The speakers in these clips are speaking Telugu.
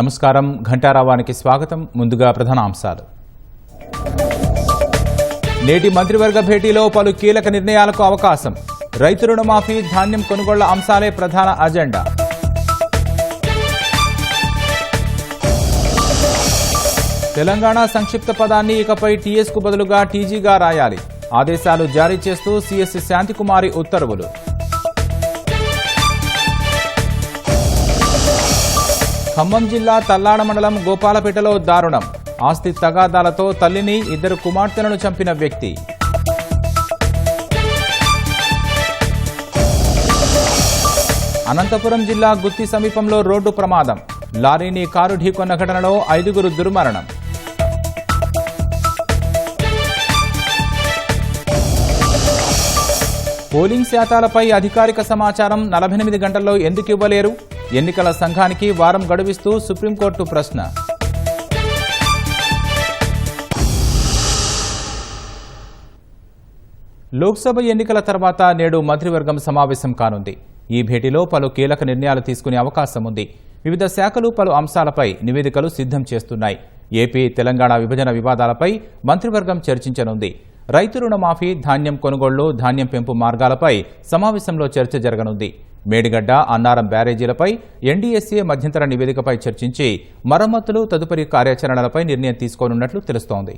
నమస్కారం ఘంటారావానికి స్వాగతం. ముందుగా ప్రధానాంశాలు. నేటి మంత్రివర్గ భేటీలో పలు కీలక నిర్ణయాలకు అవకాశం. రైతు రుణమాఫీ, ధాన్యం కొనుగోళ్ల అంశాలే ప్రధాన అజెండా. తెలంగాణ సంక్షిప్త పదాన్ని ఇకపై టీఎస్కు బదులుగా టీజీగా రాయాలి. ఆదేశాలు జారీ చేస్తూ సీఎస్ శాంతికుమారి ఉత్తర్వులు. ఖమ్మం జిల్లా తల్లాడ మండలం గోపాలపేటలో దారుణం. ఆస్తి తగాదాలతో తల్లిని, 2 కుమార్తెలను చంపిన వ్యక్తి. అనంతపురం జిల్లా గుత్తి సమీపంలో రోడ్డు ప్రమాదం. లారీని కారు ఢీకొన్న ఘటనలో 5 దుర్మరణం. పోలింగ్ శాతాలపై అధికారిక సమాచారం 48 గంటల్లో ఎందుకు ఇవ్వలేరు? ఎన్నికల సంఘానికి వారం గడువిస్తూ సుప్రీంకోర్టు ప్రశ్న. లోక్సభ ఎన్నికల తర్వాత నేడు మంత్రివర్గం సమావేశం కానుంది. ఈ భేటీలో పలు కీలక నిర్ణయాలు తీసుకునే అవకాశం ఉంది. వివిధ శాఖలు పలు అంశాలపై నివేదికలు సిద్ధం చేస్తున్నాయి. ఏపీ, తెలంగాణ విభజన వివాదాలపై మంత్రివర్గం చర్చించనుంది. రైతు రుణమాఫీ, ధాన్యం కొనుగోళ్లు, ధాన్యం పెంపు మార్గాలపై సమావేశంలో చర్చ జరగనుంది. మేడిగడ్డ, అన్నారం బ్యారేజీలపై ఎన్డీఎస్ఏ మధ్యంతర నివేదికపై చర్చించి మరమ్మతులు, తదుపరి కార్యాచరణలపై నిర్ణయం తీసుకోనున్నట్లు తెలుస్తోంది.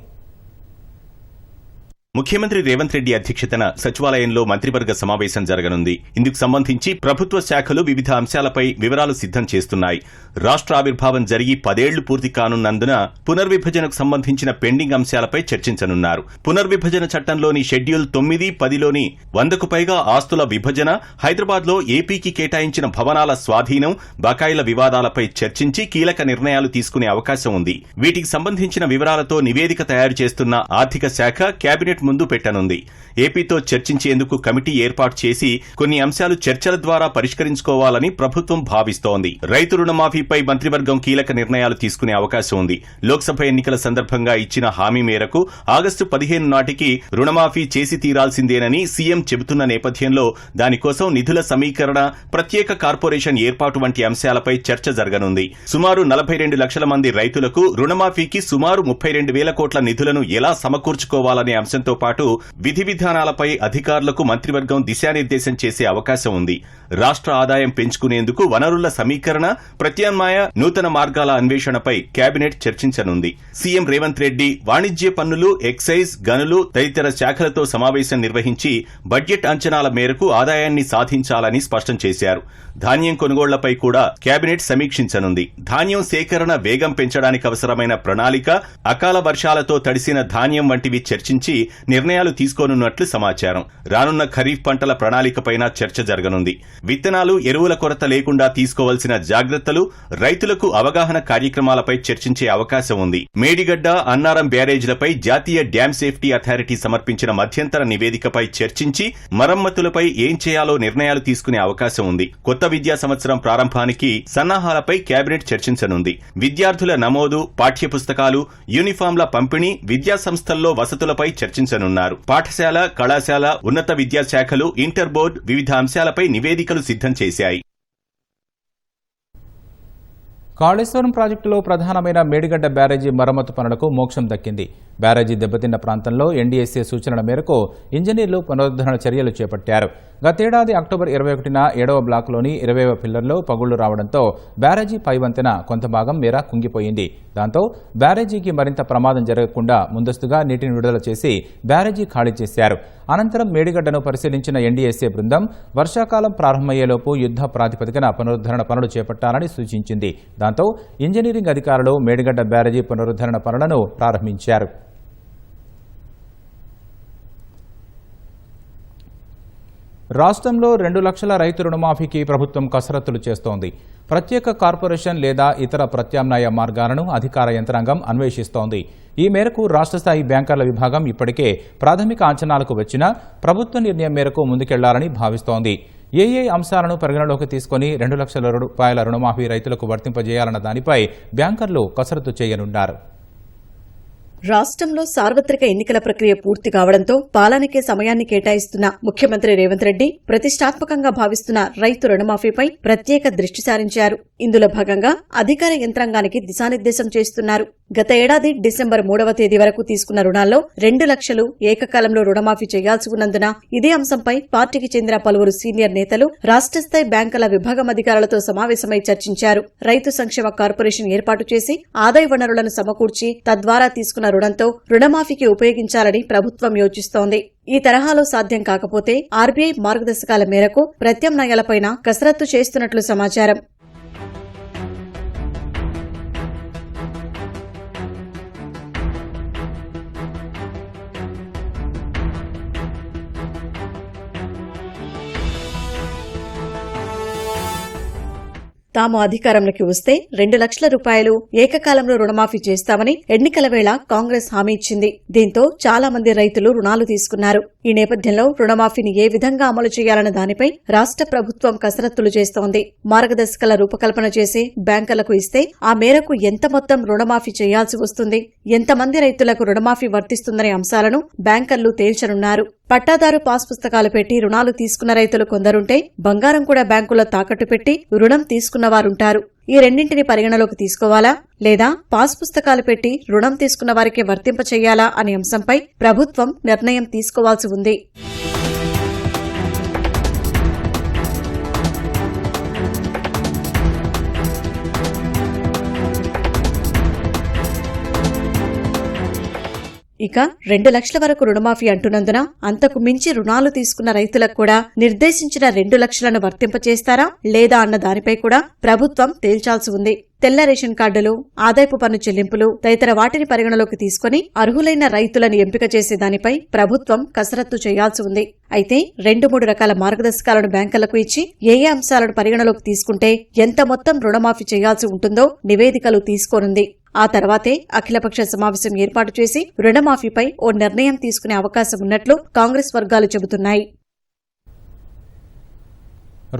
ముఖ్యమంత్రి రేవంత్ రెడ్డి అధ్యక్షతన సచివాలయంలో మంత్రివర్గ సమావేశం జరగనుంది. ఇందుకు సంబంధించి ప్రభుత్వ శాఖలు వివిధ అంశాలపై వివరాలు సిద్ధం చేస్తున్నాయి. రాష్ట్ర ఆవిర్భావం జరిగి 10 ఏళ్లు పూర్తి కానున్నందున పునర్విభజనకు సంబంధించిన పెండింగ్ అంశాలపై చర్చించనున్నారు. పునర్విభజన చట్టంలోని షెడ్యూల్ 9, 10లోని 100కు పైగా ఆస్తుల విభజన, హైదరాబాద్లో ఏపీకి కేటాయించిన భవనాల స్వాధీనం, బకాయిల వివాదాలపై చర్చించి కీలక నిర్ణయాలు తీసుకునే అవకాశం ఉంది. వీటికి సంబంధించిన వివరాలతో నివేదిక తయారు చేస్తున్న ఆర్థిక శాఖ కేబినెట్ ముందు పెట్టనుంది. ఏపీతో చర్చించేందుకు కమిటీ ఏర్పాటు చేసి కొన్ని అంశాలు చర్చల ద్వారా పరిష్కరించుకోవాలని ప్రభుత్వం భావిస్తోంది. రైతు రుణమాఫీపై మంత్రివర్గం కీలక నిర్ణయాలు తీసుకునే అవకాశం ఉంది. లోక్సభ ఎన్నికల సందర్భంగా ఇచ్చిన హామీ మేరకు ఆగస్టు 15 నాటికి రుణమాఫీ చేసి తీరాల్సిందేనని సీఎం చెబుతున్న నేపథ్యంలో దానికోసం నిధుల సమీకరణ, ప్రత్యేక కార్పొరేషన్ ఏర్పాటు వంటి అంశాలపై చర్చ జరగనుంది. సుమారు 42 లక్షల మంది రైతులకు రుణమాఫీకి సుమారు 32,000 కోట్ల నిధులను ఎలా సమకూర్చుకోవాలనే అంశంతో పాటు విధి విధానాలపై అధికారులకు మంత్రివర్గం దిశానిర్దేశం చేసే అవకాశం ఉంది. రాష్ట్ర ఆదాయం పెంచుకునేందుకు వనరుల సమీకరణ, ప్రత్యామ్నాయ నూతన మార్గాల అన్వేషణపై కేబినెట్ చర్చించనుంది. సీఎం రేవంత్ రెడ్డి వాణిజ్య పన్నులు, ఎక్సైజ్, గనులు తదితర శాఖలతో సమావేశం నిర్వహించి బడ్జెట్ అంచనాల మేరకు ఆదాయాన్ని సాధించాలని స్పష్టం చేశారు. ధాన్యం కొనుగోళ్లపై కూడా కేబినెట్ సమీక్షించనుంది. ధాన్యం సేకరణ వేగం పెంచడానికి అవసరమైన ప్రణాళిక, అకాల వర్షాలతో తడిసిన ధాన్యం వంటివి చర్చించి నిర్ణయాలు తీసుకోనున్నట్లు సమాచారం. రానున్న ఖరీఫ్ పంటల ప్రణాళికపైన చర్చ జరగనుంది. విత్తనాలు, ఎరువుల కొరత లేకుండా తీసుకోవాల్సిన జాగ్రత్తలు, రైతులకు అవగాహన కార్యక్రమాలపై చర్చించే అవకాశం ఉంది. మేడిగడ్డ, అన్నారం బ్యారేజీలపై జాతీయ డ్యామ్ సేఫ్టీ అథారిటీ సమర్పించిన మధ్యంతర నివేదికపై చర్చించి మరమ్మతులపై ఏం చేయాలో నిర్ణయాలు తీసుకునే అవకాశం ఉంది. కొత్త విద్యా సంవత్సరం ప్రారంభానికి సన్నాహాలపై కేబినెట్ చర్చించనుంది. విద్యార్థుల నమోదు, పాఠ్యపుస్తకాలు, యూనిఫాంల పంపిణీ, విద్యా సంస్థల్లో వసతులపై చర్చించనున్నారు. పాఠశాల, కళాశాల, ఉన్నత విద్యాశాఖలు, ఇంటర్ బోర్డు వివిధ అంశాలపై నివేదికలు సిద్ధం చేశాయి. కాళేశ్వరం ప్రాజెక్టులో ప్రధానమైన మేడిగడ్డ బ్యారేజీ మరమ్మతు పనులకు మోక్షం దక్కింది. బ్యారేజీ దెబ్బతిన్న ప్రాంతంలో ఎన్డీఎస్ఏ సూచనల మేరకు ఇంజనీర్లు పునరుద్ధరణ చర్యలు చేపట్టారు. గతేడాది అక్టోబర్ 21న 7వ బ్లాకులోని 20వ పిల్లర్లో పగుళ్లు రావడంతో బ్యారేజీ పైవంతెన కొంత భాగం మేర కుంగిపోయింది. దాంతో బ్యారేజీకి మరింత ప్రమాదం జరగకుండా ముందస్తుగా నీటిని విడుదల చేసి బ్యారేజీ ఖాళీ చేశారు. అనంతరం మేడిగడ్డను పరిశీలించిన ఎన్డీఎస్ఏ బృందం వర్షాకాలం ప్రారంభమయ్యేలోపు యుద్ధ ప్రాతిపదికన పునరుద్ధరణ పనులు చేపట్టాలని సూచించింది. దాంతో ఇంజనీరింగ్ అధికారులు మేడిగడ్డ బ్యారేజీ పునరుద్ధరణ పనులను ప్రారంభించారు. రాష్ట్రంలో 2 లక్షల రైతు రుణమాఫీకి ప్రభుత్వం కసరత్తులు చేస్తోంది. ప్రత్యేక కార్పొరేషన్ లేదా ఇతర ప్రత్యామ్నాయ మార్గాలను అధికార యంత్రాంగం అన్వేషిస్తోంది. ఈ మేరకు రాష్ట్ర స్థాయి బ్యాంకర్ల విభాగం ఇప్పటికే ప్రాథమిక అంచనాలకు వచ్చినా ప్రభుత్వ నిర్ణయం మేరకు ముందుకెళ్లాలని భావిస్తోంది. ఏ అంశాలను పరిగణలోకి తీసుకుని 2 లక్షల రూపాయల రుణమాఫీ రైతులకు వర్తింపజేయాలన్న దానిపై బ్యాంకర్లు కసరత్తు చేయనున్నారు. రాష్ట్రంలో సార్వత్రిక ఎన్నికల ప్రక్రియ పూర్తి కావడంతో పాలనకే సమయాన్ని కేటాయిస్తున్న ముఖ్యమంత్రి రేవంత్ రెడ్డి ప్రతిష్టాత్మకంగా భావిస్తున్న రైతు రుణమాఫీపై ప్రత్యేక దృష్టి సారించారు. ఇందులో భాగంగా అధికార యంత్రాంగానికి దిశానిర్దేశం చేస్తున్నారు. గత ఏడాది డిసెంబర్ 3వ తేదీ వరకు తీసుకున్న రుణాల్లో 2 లక్షలు ఏకకాలంలో రుణమాఫీ చేయాల్సి ఉన్నందున ఇదే అంశంపై పార్టీకి చెందిన పలువురు సీనియర్ నేతలు రాష్ట్ర స్థాయి బ్యాంకుల విభాగం అధికారులతో సమావేశమై చర్చించారు. రైతు సంక్షేమ కార్పొరేషన్ ఏర్పాటు చేసి ఆదాయ వనరులను సమకూర్చి తద్వారా తీసుకున్న రుణంతో రుణమాఫీకి ఉపయోగించాలని ప్రభుత్వం యోచిస్తోంది. ఈ తరహాలో సాధ్యం కాకపోతే ఆర్బీఐ మార్గదర్శకాల మేరకు ప్రత్యామ్నాయాలపైన కసరత్తు చేస్తున్నట్లు సమాచారం. తాము అధికారంలోకి వస్తే 2 లక్షల రూపాయలు ఏకకాలంలో రుణమాఫీ చేస్తామని ఎన్నికల వేళ కాంగ్రెస్ హామీ ఇచ్చింది. దీంతో చాలా మంది రైతులు రుణాలు తీసుకున్నారు. ఈ నేపథ్యంలో రుణమాఫీని ఏ విధంగా అమలు చేయాలన్న దానిపై రాష్ట్ర ప్రభుత్వం కసరత్తులు చేస్తోంది. మార్గదర్శకాల రూపకల్పన చేసి బ్యాంకులకు ఇస్తే ఆ మేరకు ఎంత మొత్తం రుణమాఫీ చేయాల్సి వస్తుంది, ఎంతమంది రైతులకు రుణమాఫీ వర్తిస్తుందనే అంశాలను బ్యాంకర్లు తేల్చనున్నారు. పట్టాదారు పాస్ పుస్తకాలు పెట్టి రుణాలు తీసుకున్న రైతులు కొందరుంటే బంగారం కూడా బ్యాంకుల్లో తాకట్టు పెట్టి రుణం తీసుకున్నవారుంటారు. ఈ రెండింటిని పరిగణలోకి తీసుకోవాలా లేదా పాస్ పుస్తకాలు పెట్టి రుణం తీసుకున్న వారికే వర్తింపచేయాలా అనే అంశంపై ప్రభుత్వం నిర్ణయం తీసుకోవాల్సి ఉంది. ఇక 2 లక్షల వరకు రుణమాఫీ అంటున్నందున అంతకు మించి రుణాలు తీసుకున్న రైతులకు కూడా నిర్దేశించిన 2 లక్షలను వర్తింపచేస్తారా లేదా అన్న దానిపై కూడా ప్రభుత్వం తేల్చాల్సి ఉంది. తెల్ల రేషన్ కార్డులు, ఆదాయపు పన్ను చెల్లింపులు తదితర వాటిని పరిగణలోకి తీసుకుని అర్హులైన రైతులను ఎంపిక చేసే దానిపై ప్రభుత్వం కసరత్తు చేయాల్సి ఉంది. అయితే 2-3 రకాల మార్గదర్శకాలను బ్యాంకులకు ఇచ్చి ఏ అంశాలను పరిగణలోకి తీసుకుంటే ఎంత మొత్తం రుణమాఫీ చేయాల్సి ఉంటుందో నివేదికలు తీసుకోనుంది. ఆ తర్వాతే అఖిలపక్ష సమావేశం ఏర్పాటు చేసి రుణమాఫీపై ఓ నిర్ణయం తీసుకునే అవకాశం ఉన్నట్లు కాంగ్రెస్ వర్గాలు చెబుతున్నాయి.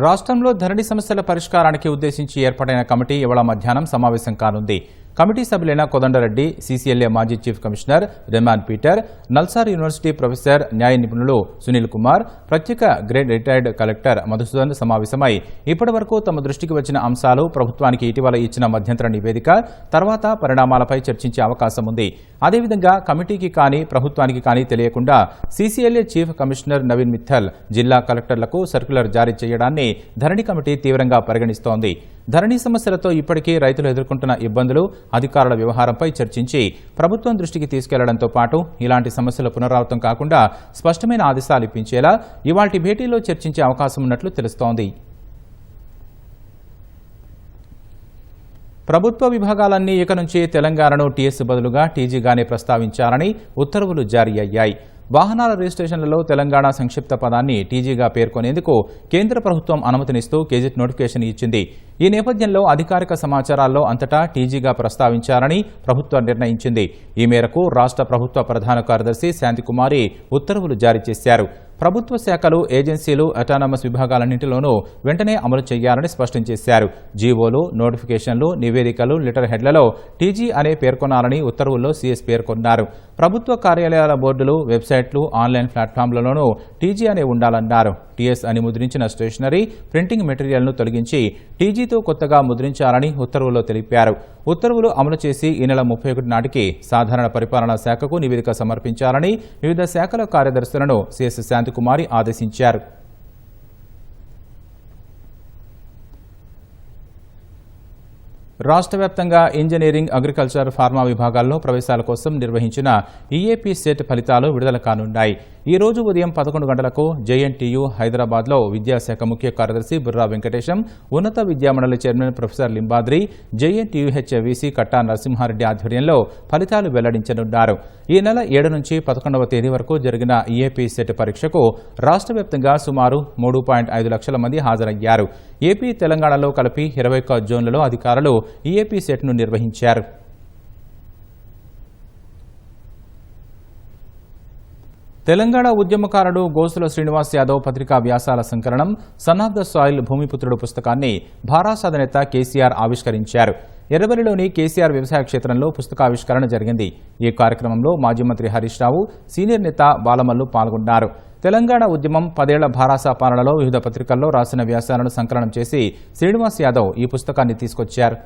రాష్ట్రంలో ధరణి సమస్యల పరిష్కారానికి ఉద్దేశించి ఏర్పాటైన కమిటీ ఇవాళ మధ్యాహ్నం సమావేశం కానుంది. కమిటీ సభ్యులైన కోదండరెడ్డి, సీసీఎల్ఏ మాజీ chief commissioner Raymond Peter, NALSAR university professor, న్యాయ నిపుణులు సునీల్ కుమార్, ప్రత్యేక గ్రేడ్ రిటైర్డ్ కలెక్టర్ మధుసూదన్ సమావేశమై ఇప్పటివరకు తమ దృష్టికి వచ్చిన అంశాలు, ప్రభుత్వానికి ఇటీవల ఇచ్చిన మధ్యంతర నివేదిక, తర్వాత పరిణామాలపై చర్చించే అవకాశం ఉంది. అదేవిధంగా కమిటీకి కానీ ప్రభుత్వానికి కానీ తెలియకుండా CCLA chief commissioner Naveen Mittal జిల్లా కలెక్టర్లకు సర్క్యులర్ జారీ చేయడాన్ని ధరణి కమిటీ తీవ్రంగా పరిగణిస్తోంది. ధరణి సమస్యలతో ఇప్పటికీ రైతులు ఎదుర్కొంటున్న ఇబ్బందులు, అధికారుల వ్యవహారంపై చర్చించి ప్రభుత్వం దృష్టికి తీసుకెళ్లడంతో పాటు ఇలాంటి సమస్యలు పునరావృతం కాకుండా స్పష్టమైన ఆదేశాలు ఇప్పించేలా ఇవాల్టి భేటీలో చర్చించే అవకాశం ఉన్నట్లు తెలుస్తోంది. ప్రభుత్వ విభాగాలన్నీ ఇక నుంచి తెలంగాణను టీఎస్ బదులుగా టీజీగానే ప్రస్తావించాలని ఉత్తర్వులు జారీ అయ్యాయి. వాహనాల రిజిస్ట్రేషన్లలో తెలంగాణ సంక్షిప్త పదాన్ని టీజీగా పేర్కొనేందుకు కేంద్ర ప్రభుత్వం అనుమతినిస్తూ గెజెట్ నోటిఫికేషన్ ఇచ్చింది. ఈ నేపథ్యంలో అధికారిక సమాచారాల్లో అంతటా టీజీగా ప్రస్తావించాలని ప్రభుత్వం నిర్ణయించింది. ఈ మేరకు రాష్ట్ర ప్రభుత్వ ప్రధాన కార్యదర్శి శాంతికుమారి ఉత్తర్వులు జారీ చేశారు. ప్రభుత్వ శాఖలు, ఏజెన్సీలు, అటానమస్ విభాగాలన్నింటిలోనూ వెంటనే అమలు చేయాలని స్పష్టం చేశారు. జీవోలు, నోటిఫికేషన్లు, నివేదికలు, లెటర్ హెడ్లలో టీజీ అనే పేర్కొనాలని ఉత్తర్వుల్లో సీఎస్ పేర్కొన్నారు. ప్రభుత్వ కార్యాలయాల బోర్డులు, వెబ్సైట్లు, ఆన్లైన్ ప్లాట్ఫామ్లలోనూ టీజీ అనే ఉండాలన్నారు. టీఎస్ అని ముద్రించిన స్టేషనరీ, ప్రింటింగ్ మెటీరియల్ను తొలగించి టీజీతో కొత్తగా ముద్రించాలని ఉత్తర్వుల్లో తెలిపారు. ఉత్తర్వులు అమలు చేసి ఈ నెల 31 నాటికి సాధారణ పరిపాలనా శాఖకు నివేదిక సమర్పించాలని వివిధ శాఖల కార్యదర్శులను సీఎస్ శాంతికుమారి ఆదేశించారు. రాష్ట్ర వ్యాప్తంగా ఇంజనీరింగ్, అగ్రికల్చర్, ఫార్మా విభాగాల్లో ప్రవేశాల కోసం నిర్వహించిన ఈఏపీ సెట్ ఫలితాలు విడుదల కానున్నాయి. ఈ రోజు ఉదయం 11 గంటలకు జేఎన్టీయూ హైదరాబాద్లో విద్యాశాఖ ముఖ్య కార్యదర్శి బుర్రా వెంకటేశం, ఉన్నత విద్యామండలి chairman professor Limbadri, JNTUH VC Katta Narasimhareddy ఆధ్వర్యంలో ఫలితాలు వెల్లడించనున్నారు. ఈ నెల 7 నుంచి 11వ తేదీ వరకు జరిగిన ఈఏపీ సెట్ పరీక్షకు రాష్ట్ర వ్యాప్తంగా సుమారు 3.5 లక్షల మంది హాజరయ్యారు. ఏపీ, తెలంగాణలో కలిపి 21 జోన్లలో అధికారులు ఈఏపీ సెట్ను నిర్వహించారు. తెలంగాణ ఉద్యమకారుడు గోసుల శ్రీనివాస్ యాదవ్ పత్రికా వ్యాసాల సంకలనం సన్ ఆఫ్ ద సాయిల్ భూమిపుత్రుడు పుస్తకాన్ని భారాస అధినేత కేసీఆర్ ఆవిష్కరించారు. ఎర్రవల్లిలోని కేసీఆర్ వ్యవసాయ క్షేత్రంలో పుస్తకావిష్కరణ జరిగింది. ఈ కార్యక్రమంలో మాజీ మంత్రి హరీష్ రావు, సీనియర్ నేత బాలమల్లు పాల్గొన్నారు. తెలంగాణ ఉద్యమం 10 ఏళ్ల భారాస పాలనలో వివిధ పత్రికల్లో రాసిన వ్యాసాలను సంకలనం చేసి శ్రీనివాస్ యాదవ్ ఈ పుస్తకాన్ని తీసుకొచ్చారు.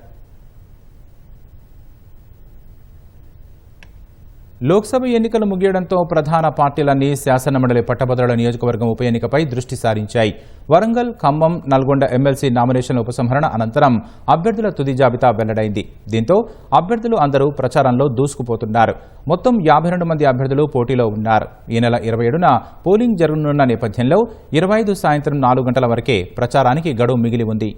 లోక్సభ ఎన్నికలు ముగియడంతో ప్రధాన పార్టీలన్నీ శాసనమండలి పట్టభద్రుల నియోజకవర్గం ఉప ఎన్నికపై దృష్టి సారించాయి. వరంగల్, ఖమ్మం, నల్గొండ ఎమ్మెల్సీ నామినేషన్ల ఉపసంహరణ అనంతరం అభ్యర్థుల తుది జాబితా వెల్లడైంది. దీంతో అభ్యర్థులు అందరూ ప్రచారంలో దూసుకుపోతున్నారు. మొత్తం 52 మంది అభ్యర్థులు పోటీలో ఉన్నారు. ఈ నెల 27న పోలింగ్ జరగనున్న నేపథ్యంలో 25 సాయంత్రం 4 గంటల వరకే ప్రచారానికి గడువు మిగిలి ఉంది.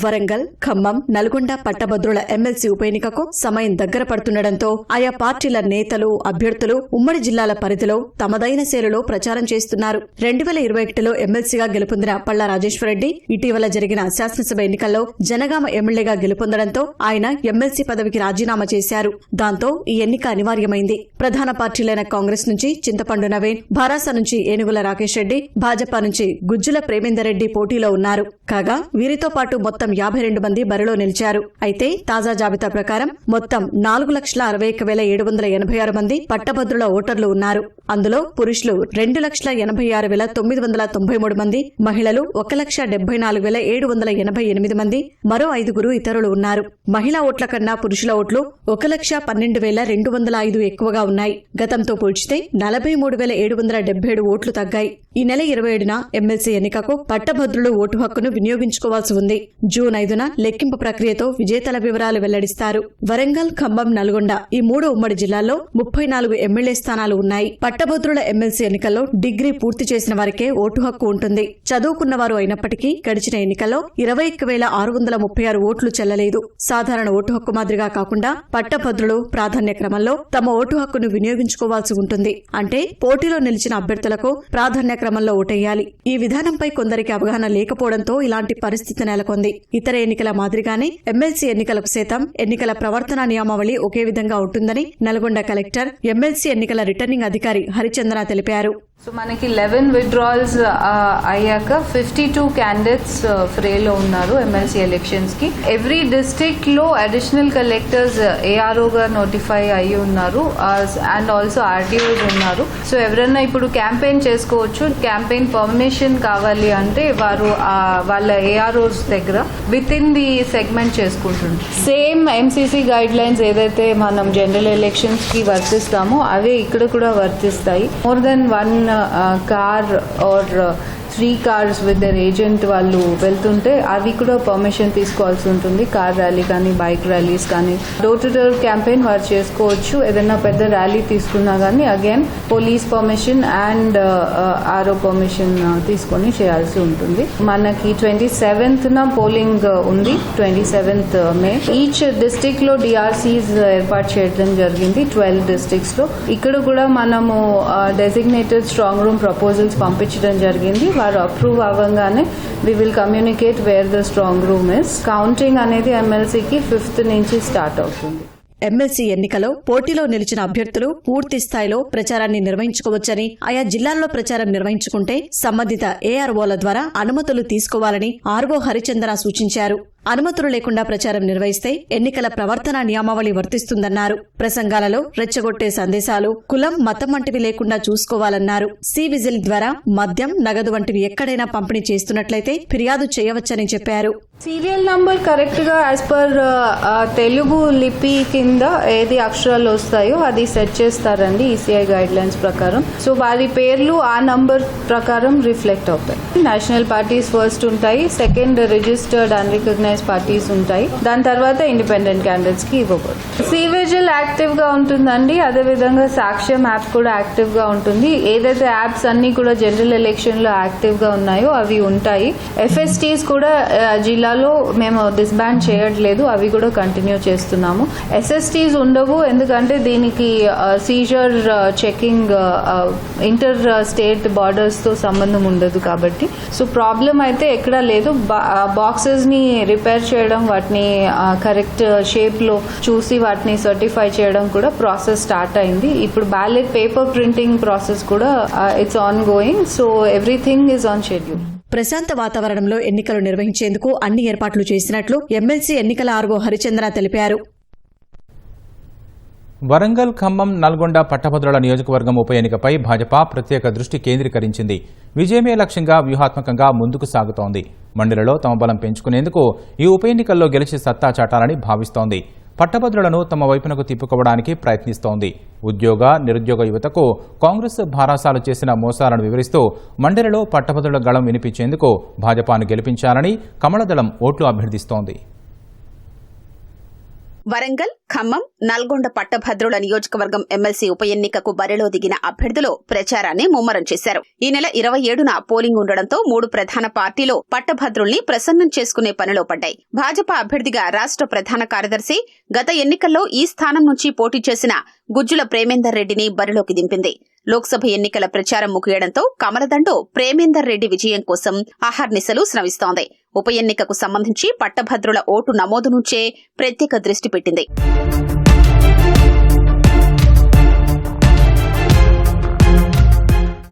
వరంగల్, ఖమ్మం, నల్గొండ పట్టభద్రుల ఎమ్మెల్సీ ఉప ఎన్నికకు సమయం దగ్గర పడుతుండటంతో ఆయా పార్టీల నేతలు, అభ్యర్థులు ఉమ్మడి జిల్లాల పరిధిలో తమదైన శైలిలో ప్రచారం చేస్తున్నారు. 2021లో ఎమ్మెల్సీగా గెలుపొందిన పళ్ల రాజేశ్వరరెడ్డి ఇటీవల జరిగిన శాసనసభ ఎన్నికల్లో జనగామ ఎమ్మెల్యేగా గెలుపొందడంతో ఆయన ఎమ్మెల్సీ పదవికి రాజీనామా చేశారు. దాంతో ఈ ఎన్నిక అనివార్యమైంది. ప్రధాన పార్టీలైన కాంగ్రెస్ నుంచి చింతపండు నవీన్, భారాస నుంచి ఏనుగుల రాకేష్ రెడ్డి, భాజపా నుంచి గుజ్జుల ప్రేమేందర్ రెడ్డి పోటీలో ఉన్నారు. కాగా వీరితో పాటు మొత్తం 52 మంది బరిలో నిలిచారు. అయితే తాజా జాబితా ప్రకారం మొత్తం 4,61,786 మంది పట్టభద్రుల ఓటర్లు ఉన్నారు. అందులో పురుషులు 2,86,993 మంది, మహిళలు 1,74,788 మంది, మరో 5 ఇతరులు ఉన్నారు. మహిళా ఓట్ల కన్నా పురుషుల ఓట్లు 1,12,205 ఎక్కువగా ఉన్నాయి. గతంతో పోల్చితే 43,777 ఓట్లు తగ్గాయి. ఈ నెల 27న ఎమ్మెల్సీ ఎన్నికకు పట్టభద్రులు ఓటు హక్కును వినియోగించుకోవాల్సి ఉంది. జూన్ 5న లెక్కింపు ప్రక్రియతో విజేతల వివరాలు వెల్లడిస్తారు. వరంగల్, ఖమ్మం, నల్గొండ ఈ 3 ఉమ్మడి జిల్లాల్లో 34 ఎమ్మెల్యే స్థానాలు ఉన్నాయి. పట్టభద్రుల ఎమ్మెల్సీ ఎన్నికల్లో డిగ్రీ పూర్తి చేసిన వారికే ఓటు హక్కు ఉంటుంది. చదువుకున్నవారు అయినప్పటికీ గడిచిన ఎన్నికల్లో 21,636 ఓట్లు చెల్లలేదు. సాధారణ ఓటు హక్కు మాదిరిగా కాకుండా పట్టభద్రులు ప్రాధాన్య క్రమంలో తమ ఓటు హక్కును వినియోగించుకోవాల్సి ఉంటుంది. అంటే పోటీలో నిలిచిన అభ్యర్థులకు ప్రాధాన్య క్రమంలో ఓటేయాలి. ఈ విధానంపై కొందరికి అవగాహన లేకపోవడంతో ఇలాంటి పరిస్థితి నెలకొంది. ఇతర ఎన్నికల మాదిరిగానే ఎమ్మెల్సీ ఎన్నికలకు సైతం ఎన్నికల ప్రవర్తన నియమావళి ఒకే విధంగా ఉంటుందని నల్గొండ కలెక్టర్, ఎమ్మెల్సీ ఎన్నికల రిటర్నింగ్ అధికారి హరిచంద్ర తెలిపారు. సో మనకి 11 విత్డ్రాల్స్ అయ్యాక 52 క్యాండిడేట్స్ ఫ్రేలో ఉన్నారు ఎమ్మెల్సీ ఎలక్షన్స్ కి. ఎవ్రీ డిస్ట్రిక్ట్ లో అడిషనల్ కలెక్టర్స్ ఏఆర్ఓ గా నోటిఫై అయ్యి ఉన్నారు అండ్ ఆల్సో ఆర్టీఓస్ ఉన్నారు. సో ఎవరైనా ఇప్పుడు క్యాంపెయిన్ చేసుకోవచ్చు. క్యాంపెయిన్ పర్మిషన్ కావాలి అంటే వారు వాళ్ళ ఏఆర్ఓస్ దగ్గర విత్ ఇన్ ది సెగ్మెంట్ చేసుకుంటుంది. సేమ్ ఎంసీసీ గైడ్ లైన్స్ ఏదైతే మనం జనరల్ ఎలక్షన్స్ కి వర్తిస్తామో అవే ఇక్కడ కూడా వర్తిస్తాయి. More than 1 car or 3 cars with their agent వాళ్ళు వెళ్తుంటే అవి కూడా పర్మిషన్ తీసుకోవాల్సి ఉంటుంది. కార్ ర్యాలీ కానీ, బైక్ ర్యాలీస్ కానీ, డోర్ టు డోర్ క్యాంపెయిన్ వారు చేసుకోవచ్చు. ఏదైనా పెద్ద ర్యాలీ తీసుకున్నా కానీ again police permission and RO permission తీసుకొని చేయాల్సి ఉంటుంది. మనకి 27న పోలింగ్ ఉంది, 27th మే. ఈచ్ డిస్ట్రిక్ట్ లో డిఆర్సీస్ ఏర్పాటు చేయడం జరిగింది 12 డిస్ట్రిక్ట్స్ లో. ఇక్కడ కూడా మనము డెసిగ్నేటెడ్ స్ట్రాంగ్ రూమ్ ప్రపోజల్స్ పంపించడం జరిగింది. వారు అప్రూవ్ అవ్వగానే we will communicate where the strong room is. Counting అనేది ఎమ్మెల్సీకి 5th నుంచి స్టార్ట్ అవుతుంది. ఎమ్మెల్సీ ఎన్నికలో పోటీలో నిలిచిన అభ్యర్థులు పూర్తి స్థాయిలో ప్రచారాన్ని నిర్వహించుకోవచ్చని, ఆయా జిల్లాల్లో ప్రచారం నిర్వహించుకుంటే సంబంధిత ఏఆర్ఓల ద్వారా అనుమతులు తీసుకోవాలని ఆర్ఓ హరిచంద్ర సూచించారు. అనుమతులు లేకుండా ప్రచారం నిర్వహిస్తే ఎన్నికల ప్రవర్తన నియమావళి వర్తిస్తుందన్నారు. ప్రసంగాలలో రెచ్చగొట్టే సందేశాలు, కులం, మతం వంటివి లేకుండా చూసుకోవాలన్నారు. సి విజిల్ ద్వారా మద్యం, నగదు వంటివి ఎక్కడైనా పంపిణీ చేస్తున్నట్లయితే ఫిర్యాదు చేయవచ్చని చెప్పారు. సీరియల్ నంబర్ కరెక్ట్ గా యాజ్ పర్ తెలుగు లిపి కింద ఏది అక్షరాలు వస్తాయో అది సెట్ చేస్తారండి ఈసీఐ గైడ్ లైన్స్ ప్రకారం. సో వారి పేర్లు ఆ నంబర్ ప్రకారం రిఫ్లెక్ట్ అవుతాయి. నేషనల్ పార్టీస్ ఫస్ట్ ఉంటాయి, second registered and recognise parties ఉంటాయి, దాని తర్వాత ఇండిపెండెంట్ క్యాండిడేట్స్ కి ఇవ్వకూడదు. సి విజిల్ యాక్టివ్ గా ఉంటుందండి. అదే విధంగా సాక్ష్యం యాప్ కూడా యాక్టివ్ గా ఉంటుంది. ఏదైతే యాప్స్ అన్ని కూడా జనరల్ ఎలక్షన్ లో యాక్టివ్ గా ఉన్నాయో అవి ఉంటాయి. ఎఫ్ఎస్టీస్ కూడా జిల్లాలో మేము డిస్బాండ్ చేయట్లేదు, అవి కూడా కంటిన్యూ చేస్తున్నాము. ఎస్ఎస్టీస్ ఉండవు, ఎందుకంటే దీనికి seizure checking inter state borders తో సంబంధం ఉండదు కాబట్టి. సో ప్రాబ్లం అయితే ఎక్కడా లేదు. బాక్సెస్ ని రిపేర్ చేయడం, వాటిని కరెక్ట్ షేప్ లో చూసి వాటిని సర్టిఫై చేయడం కూడా ప్రాసెస్ స్టార్ట్ అయింది. ఇప్పుడు బ్యాలెట్ పేపర్ ప్రింటింగ్ ప్రాసెస్ కూడా it's on going. So everything is on schedule. ప్రశాంత వాతావరణంలో ఎన్నికలు నిర్వహించేందుకు అన్ని ఏర్పాట్లు చేసినట్లు ఎమ్మెల్సీ ఎన్నికల ఆర్వో హరిచంద్ర తెలిపారు. వరంగల్, ఖమ్మం, నల్గొండ పట్టభద్రుల నియోజకవర్గం ఉప ఎన్నికపై భాజపా ప్రత్యేక దృష్టి కేంద్రీకరించింది. విజయమే లక్ష్యంగా వ్యూహాత్మకంగా ముందుకు సాగుతోంది. మండలిలో తమ బలం పెంచుకునేందుకు ఈ ఉప ఎన్నికల్లో గెలిచి సత్తా చాటాలని భావిస్తోంది. పట్టభద్రులను తమ వైపునకు తిప్పుకోవడానికి ప్రయత్నిస్తోంది. ఉద్యోగ, నిరుద్యోగ యువతకు కాంగ్రెస్ భారాసాలు చేసిన మోసాలను వివరిస్తూ మండలిలో పట్టభద్రుల గళం వినిపించేందుకు భాజపాను గెలిపించాలని కమలదళం ఓట్లు అభ్యర్థిస్తోంది. వరంగల్, ఖమ్మం, నల్గొండ పట్టభద్రుల నియోజకవర్గం ఎమ్మెల్సీ ఉప ఎన్నికకు బరిలో దిగిన అభ్యర్థులు ప్రచారాన్ని ముమ్మరం చేశారు. ఈ నెల 27న పోలింగ్ ఉండడంతో 3 ప్రధాన పార్టీలు పట్టభద్రుల్ని ప్రసన్నం చేసుకునే పనిలో పడ్డాయి. భాజపా అభ్యర్థిగా రాష్ట్ర ప్రధాన కార్యదర్శి గత ఎన్నికల్లో ఈ స్థానం నుంచి పోటీ చేసిన గుజ్జుల ప్రేమేందర్ రెడ్డిని బరిలోకి దింపింది. లోక్సభ ఎన్నికల ప్రచారం ముగియడంతో కమలదండు ప్రేమేందర్ రెడ్డి విజయం కోసం అహర్నిశలు శ్రమిస్తోంది. ఉప ఎన్నికకు సంబంధించి పట్టభద్రుల ఓటు నమోదు నుంచే ప్రత్యేక దృష్టి పెట్టింది.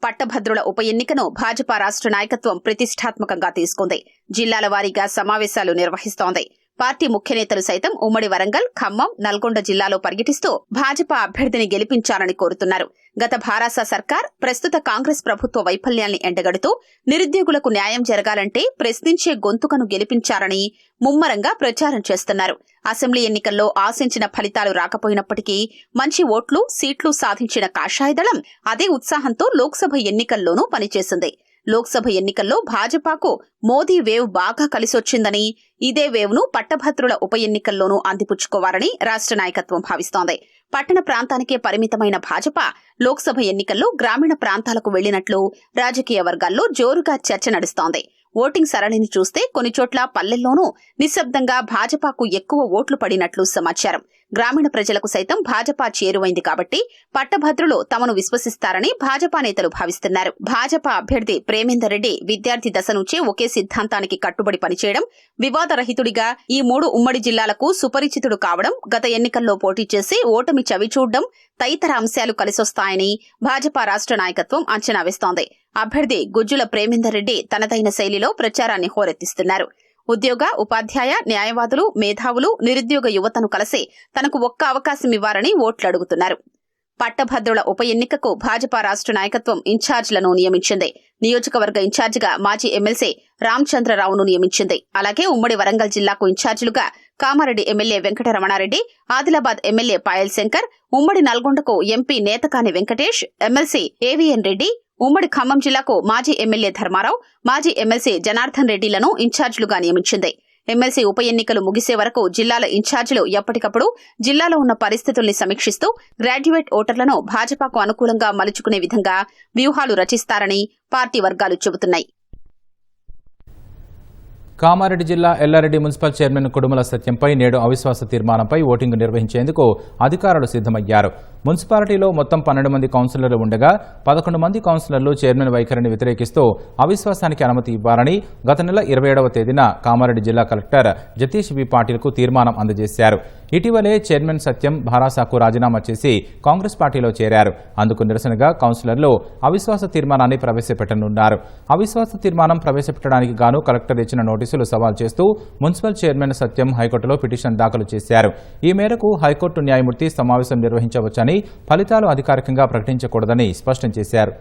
పట్టభద్రుల ఉప ఎన్నికను భాజపా రాష్ట్ర నాయకత్వం ప్రతిష్టాత్మకంగా తీసుకుంది. జిల్లాల వారీగా సమావేశాలు నిర్వహిస్తోంది. పార్టీ ముఖ్య నేతలు సైతం ఉమ్మడి వరంగల్, ఖమ్మం, నల్గొండ జిల్లాలో పర్యటిస్తూ భాజపా అభ్యర్థిని గెలిపించాలని కోరుతున్నారు. గత భారాస సర్కార్, ప్రస్తుత కాంగ్రెస్ ప్రభుత్వ వైఫల్యాన్ని ఎండగడుతూ నిరుద్యోగులకు న్యాయం జరగాలంటే ప్రశ్నించే గొంతుకను గెలిపించాలని ముమ్మరంగా ప్రచారం చేస్తున్నారు. అసెంబ్లీ ఎన్నికల్లో ఆశించిన ఫలితాలు రాకపోయినప్పటికీ మంచి ఓట్లు, సీట్లు సాధించిన కాషాయదళం అదే ఉత్సాహంతో లోక్సభ ఎన్నికల్లోనూ పనిచేసింది. లోక్సభ ఎన్నికల్లో భాజపాకు మోదీ వేవ్ బాగా కలిసొచ్చిందని, ఇదే వేవ్ను పట్టభద్రుల ఉప ఎన్నికల్లోనూ అందిపుచ్చుకోవాలని రాష్ట్ర నాయకత్వం భావిస్తోంది. పట్టణ ప్రాంతానికే పరిమితమైన భాజపా లోక్సభ ఎన్నికల్లో గ్రామీణ ప్రాంతాలకు వెళ్లినట్లు రాజకీయ వర్గాల్లో జోరుగా చర్చ నడుస్తోంది. ఓటింగ్ సరళిని చూస్తే కొన్ని చోట్ల పల్లెల్లోనూ నిశ్శబ్దంగా భాజపాకు ఎక్కువ ఓట్లు పడినట్లు సమాచారం. గ్రామీణ ప్రజలకు సైతం భాజపా చేరువైంది కాబట్టి పట్టభద్రులు తమను విశ్వసిస్తారని భాజపా నేతలు భావిస్తున్నారు. భాజపా అభ్యర్థి ప్రేమేందర్ రెడ్డి విద్యార్థి దశ నుంచే ఒకే సిద్ధాంతానికి కట్టుబడి పనిచేయడం, వివాదరహితుడిగా ఈ 3 ఉమ్మడి జిల్లాలకు సుపరిచితుడు కావడం, గత ఎన్నికల్లో పోటీ చేసి ఓటమి చవిచూడడం తదితర అంశాలు కలిసొస్తాయని భాజపా రాష్ట్ర నాయకత్వం అంచనా వేస్తోంది. అభ్యర్థి గుజ్జుల ప్రేమేందర్ రెడ్డి తనదైన శైలిలో ప్రచారాన్ని హోరెత్తిస్తున్నారు. ఉద్యోగ, ఉపాధ్యాయ, న్యాయవాదులు, మేధావులు, నిరుద్యోగ యువతను కలిసి తనకు ఒక్క అవకాశం ఇవ్వాలని ఓట్లు అడుగుతున్నారు. పట్టభద్రుల ఉప ఎన్నికకు భాజపా రాష్ట్ర నాయకత్వం ఇన్ఛార్జీలను నియమించింది. నియోజకవర్గ ఇన్ఛార్జిగా మాజీ ఎమ్మెల్సీ రామచంద్రరావును నియమించింది. అలాగే ఉమ్మడి వరంగల్ జిల్లాకు ఇన్ఛార్జీలుగా కామారెడ్డి ఎమ్మెల్యే వెంకటరమణారెడ్డి, ఆదిలాబాద్ ఎమ్మెల్యే పాయల్ శంకర్, ఉమ్మడి నల్గొండకు ఎంపీ నేతకాని వెంకటేష్, ఎమ్మెల్సీ ఏవీఎన్ రెడ్డి, ఉమ్మడి ఖమ్మం జిల్లాకు మాజీ ఎమ్మెల్యే ధర్మారావు, మాజీ ఎమ్మెల్సీ జనార్దన్ రెడ్డిలను ఇన్ఛార్జీలుగా నియమించింది. ఎమ్మెల్సీ ఉప ఎన్నికలు ముగిసే వరకు జిల్లాల ఇన్ఛార్జీలు ఎప్పటికప్పుడు జిల్లాలో ఉన్న పరిస్థితుల్ని సమీక్షిస్తూ గ్రాడ్యుయేట్ ఓటర్లను భాజపాకు అనుకూలంగా మలుచుకునే విధంగా వ్యూహాలు రచిస్తారని పార్టీ వర్గాలు చెబుతున్నాయి. కామారెడ్డి జిల్లా ఎల్లారెడ్డి మున్సిపల్ చైర్మన్ కుడుమల సత్యంపై నేడు అవిశ్వాస తీర్మానంపై ఓటింగ్ నిర్వహించేందుకు అధికారులు సిద్దమయ్యారు. మున్సిపాలిటీలో మొత్తం 12 మంది కౌన్సిలర్లు ఉండగా 11 మంది కౌన్సిలర్లు చైర్మన్ వైఖరిని వ్యతిరేకిస్తూ అవిశ్వాసానికి అనుమతి ఇవ్వాలని గత నెల 27వ తేదీన కామారెడ్డి జిల్లా కలెక్టర్ జతీష్ బి పాటిల్కు తీర్మానం అందజేశారు. ఇటీవలే చైర్మన్ సత్యం భారాసాకు రాజీనామా చేసి కాంగ్రెస్ పార్టీలో చేరారు. అందుకు నిరసనగా కౌన్సిలర్లు అవిశ్వాస తీర్మానాన్ని ప్రవేశపెట్టనున్నారు. అవిశ్వాస తీర్మానం ప్రవేశపెట్టడానికి గాను కలెక్టర్ ఇచ్చిన నోటీసులు సవాల్ చేస్తూ మున్సిపల్ చైర్మన్ సత్యం హైకోర్టులో పిటిషన్ దాఖలు చేశారు. ఈ మేరకు హైకోర్టు న్యాయమూర్తి సమావేశం నిర్వహించవచ్చని, ఫలితాలు అధికారికంగా ప్రకటించకూడదని స్పష్టం చేశారు.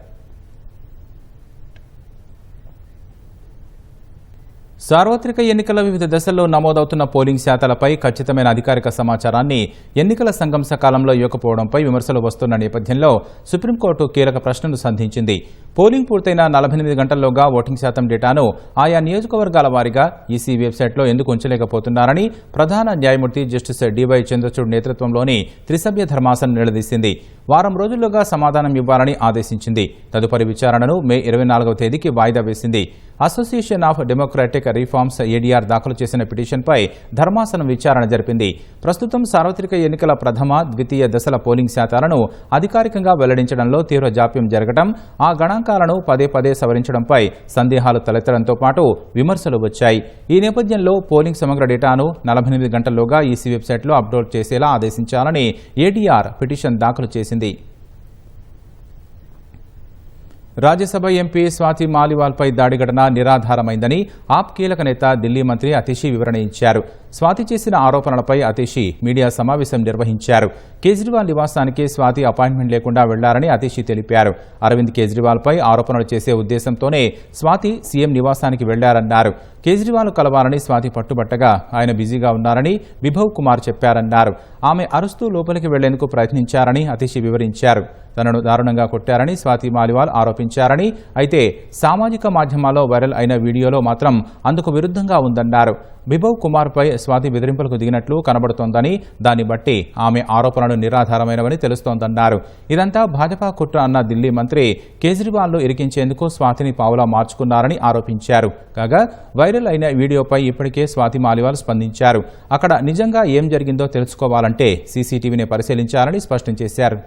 సార్వత్రిక ఎన్నికల వివిధ దశల్లో నమోదవుతున్న పోలింగ్ శాతాలపై ఖచ్చితమైన అధికారిక సమాచారాన్ని ఎన్నికల సంఘం సకాలంలో ఇవ్వకపోవడంపై విమర్శలు వస్తున్న నేపథ్యంలో సుప్రీంకోర్టు కీలక ప్రశ్నను సంధించింది. పోలింగ్ పూర్తయిన 48 గంటల్లోగా ఓటింగ్ శాతం డేటాను ఆయా నియోజకవర్గాల వారీగా ఈసీ వెబ్సైట్లో ఎందుకు ఉంచలేకపోతున్నారని ప్రధాన న్యాయమూర్తి జస్టిస్ డివై చంద్రచూడ్ నేతృత్వంలోని త్రిసభ్య ధర్మాసనం నిలదీసింది. వారం రోజుల్లోగా సమాధానం ఇవ్వాలని ఆదేశించింది. తదుపరి విచారణను మే 24వ తేదీకి వాయిదా వేసింది. Association of democratic reforms ADR దాఖలు చేసిన పిటిషన్పై ధర్మాసనం విచారణ జరిపింది. ప్రస్తుతం సార్వత్రిక ఎన్నికల ప్రథమ, ద్వితీయ దశల పోలింగ్ శాతాలను అధికారికంగా వెల్లడించడంలో తీవ్ర జాప్యం జరగడం, ఆ గణాంకాలను పదే సవరించడంపై సందేహాలు తలెత్తడంతో పాటు విమర్శలు వచ్చాయి. ఈ నేపథ్యంలో పోలింగ్ సమగ్ర డేటాను 48 గంటల్లోగా ఈసీ వెబ్సైట్లో అప్లోడ్ చేసేలా ఆదేశించాలని ఏడీఆర్ పిటిషన్ దాఖలు చేసింది. రాజ్యసభ ఎంపీ స్వాతి మాలివాల్పై దాడి ఘటన నిరాధారమైందని ఆప్ కీలక నేత ఢిల్లీ మంత్రి అతిషి వివరణ ఇచ్చారు. స్వాతి చేసిన ఆరోపణలపై అతిషి మీడియా సమావేశం నిర్వహించారు. కేజ్రీవాల్ నివాసానికి స్వాతి అపాయింట్మెంట్ లేకుండా వెళ్లారని అతిషి తెలిపారు. అరవింద్ కేజ్రీవాల్పై ఆరోపణలు చేసే ఉద్దేశంతోనే స్వాతి సీఎం నివాసానికి వెళ్లారన్నారు. కేజ్రీవాల్ కలవాలని స్వాతి పట్టుబట్టగా ఆయన బిజీగా ఉన్నారని విభవ్ కుమార్ చెప్పారన్నారు. ఆమె అరుస్తూ లోపలికి వెళ్లేందుకు ప్రయత్నించారని అతిషి వివరించారు. తనను దారుణంగా కొట్టారని స్వాతి మాలివాల్ ఆరోపించారని, అయితే సామాజిక మాధ్యమాల్లో వైరల్ అయిన వీడియోలో మాత్రం అందుకు విరుద్ధంగా ఉందన్నారు. బిభవ్ కుమార్పై స్వాతి బెదిరింపులకు దిగినట్లు కనబడుతోందని, దాన్ని బట్టి ఆమె ఆరోపణలు నిరాధారమైనవని తెలుస్తోందన్నారు. ఇదంతా భాజపా కుట్ర అన్న ఢిల్లీ మంత్రి కేజ్రీవాల్ను ఇరికించేందుకు స్వాతిని పావులా మార్చుకున్నారని ఆరోపించారు. కాగా వైరల్ అయిన వీడియోపై ఇప్పటికే స్వాతి మాలివాల్ స్పందించారు. అక్కడ నిజంగా ఏం జరిగిందో తెలుసుకోవాలంటే సీసీటీవీని పరిశీలించాలని స్పష్టం చేశారు.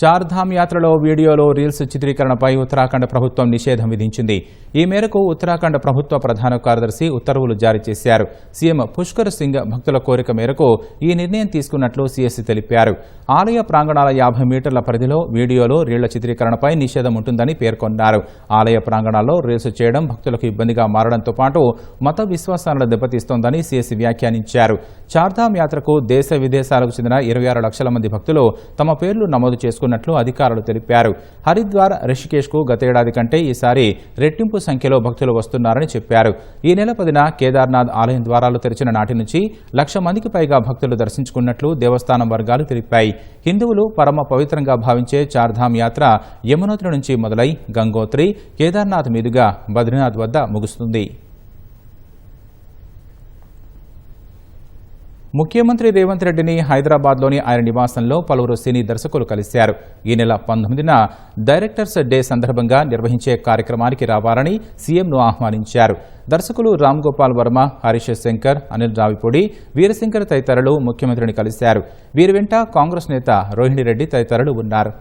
చార్ధామ్ యాత్రలో వీడియోలో రీల్స్ చిత్రీకరణపై ఉత్తరాఖండ్ ప్రభుత్వం నిషేధం విధించింది. ఈ మేరకు ఉత్తరాఖండ్ ప్రభుత్వ ప్రధాన కార్యదర్శి ఉత్తర్వులు జారీ చేశారు. సీఎం పుష్కర్ సింగ్ భక్తుల కోరిక మేరకు ఈ నిర్ణయం తీసుకున్నట్లు సీఎస్ తెలిపారు. ఆలయ ప్రాంగణాల 50 మీటర్ల పరిధిలో వీడియోలో రీళ్ల చిత్రీకరణపై నిషేధం ఉంటుందని పేర్కొన్నారు. ఆలయ ప్రాంగణాల్లో రీల్స్ చేయడం భక్తులకు ఇబ్బందిగా మారడంతో పాటు మత విశ్వాసాలను దెబ్బతీస్తోందని సీఎస్ వ్యాఖ్యానించారు. చార్ధామ్ యాత్రకు దేశ విదేశాలకు చెందిన 26 లక్షల మంది భక్తులు తమ పేర్లు నమోదు చేసుకున్నట్లు అధికారులు తెలిపారు. హరిద్వార్, రిషికేశ్కు గతేడాది కంటే ఈసారి రెట్టింపు సంఖ్యలో భక్తులు వస్తున్నారని చెప్పారు. ఈ నెల 10న కేదార్నాథ్ ఆలయం ద్వారాలు తెరిచిన నాటి నుంచి 1,00,000 మందికి పైగా భక్తులు దర్శించుకున్నట్లు దేవస్థానం వర్గాలు తెలిపాయి. హిందువులు పరమ పవిత్రంగా భావించే చార్ధామ్ యాత్ర యమునోత్రి నుంచి మొదలై గంగోత్రి, కేదార్నాథ్ మీదుగా బద్రీనాథ్ వద్ద ముగుస్తుంది. ముఖ్యమంత్రి రేవంత్ రెడ్డిని హైదరాబాద్లోని ఆయన నివాసంలో పలువురు సినీ దర్శకులు కలిశారు. ఈ నెల 19న డైరెక్టర్స్ డే సందర్భంగా నిర్వహించే కార్యక్రమానికి రావాలని సీఎంను ఆహ్వానించారు. దర్శకులు రామ్ గోపాల్ వర్మ, హరీష్ శంకర్, అనిల్ రావిపూడి, వీరశంకర్ తదితరులు ముఖ్యమంత్రిని కలిశారు. వీరి వెంట కాంగ్రెస్ నేత రోహిణి రెడ్డి తదితరులు ఉన్నారు.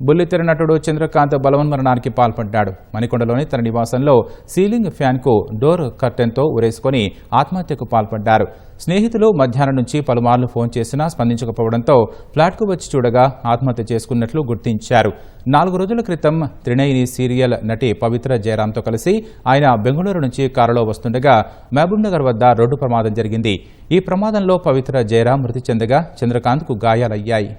బుల్లితెర నటుడు చంద్రకాంత్ బలవన్మరణానికి పాల్పడ్డాడు. మణికొండలోని తన నివాసంలో సీలింగ్ ఫ్యాన్కు డోర్ కర్టెన్తో ఉరేసుకొని ఆత్మహత్యకు పాల్పడ్డారు. స్నేహితులు మధ్యాహ్నం నుంచి పలుమార్లు ఫోన్ చేసినా స్పందించకపోవడంతో ఫ్లాట్కు వచ్చి చూడగా ఆత్మహత్య చేసుకున్నట్లు గుర్తించారు. 4 రోజుల క్రితం త్రినయని సీరియల్ నటి పవిత్ర జయరాంతో కలిసి ఆయన బెంగళూరు నుంచి కారులో వస్తుండగా మహబూబ్నగర్ వద్ద రోడ్డు ప్రమాదం జరిగింది. ఈ ప్రమాదంలో పవిత్ర జయరాం మృతి చెందగా చంద్రకాంత్కు గాయాలయ్యాయి.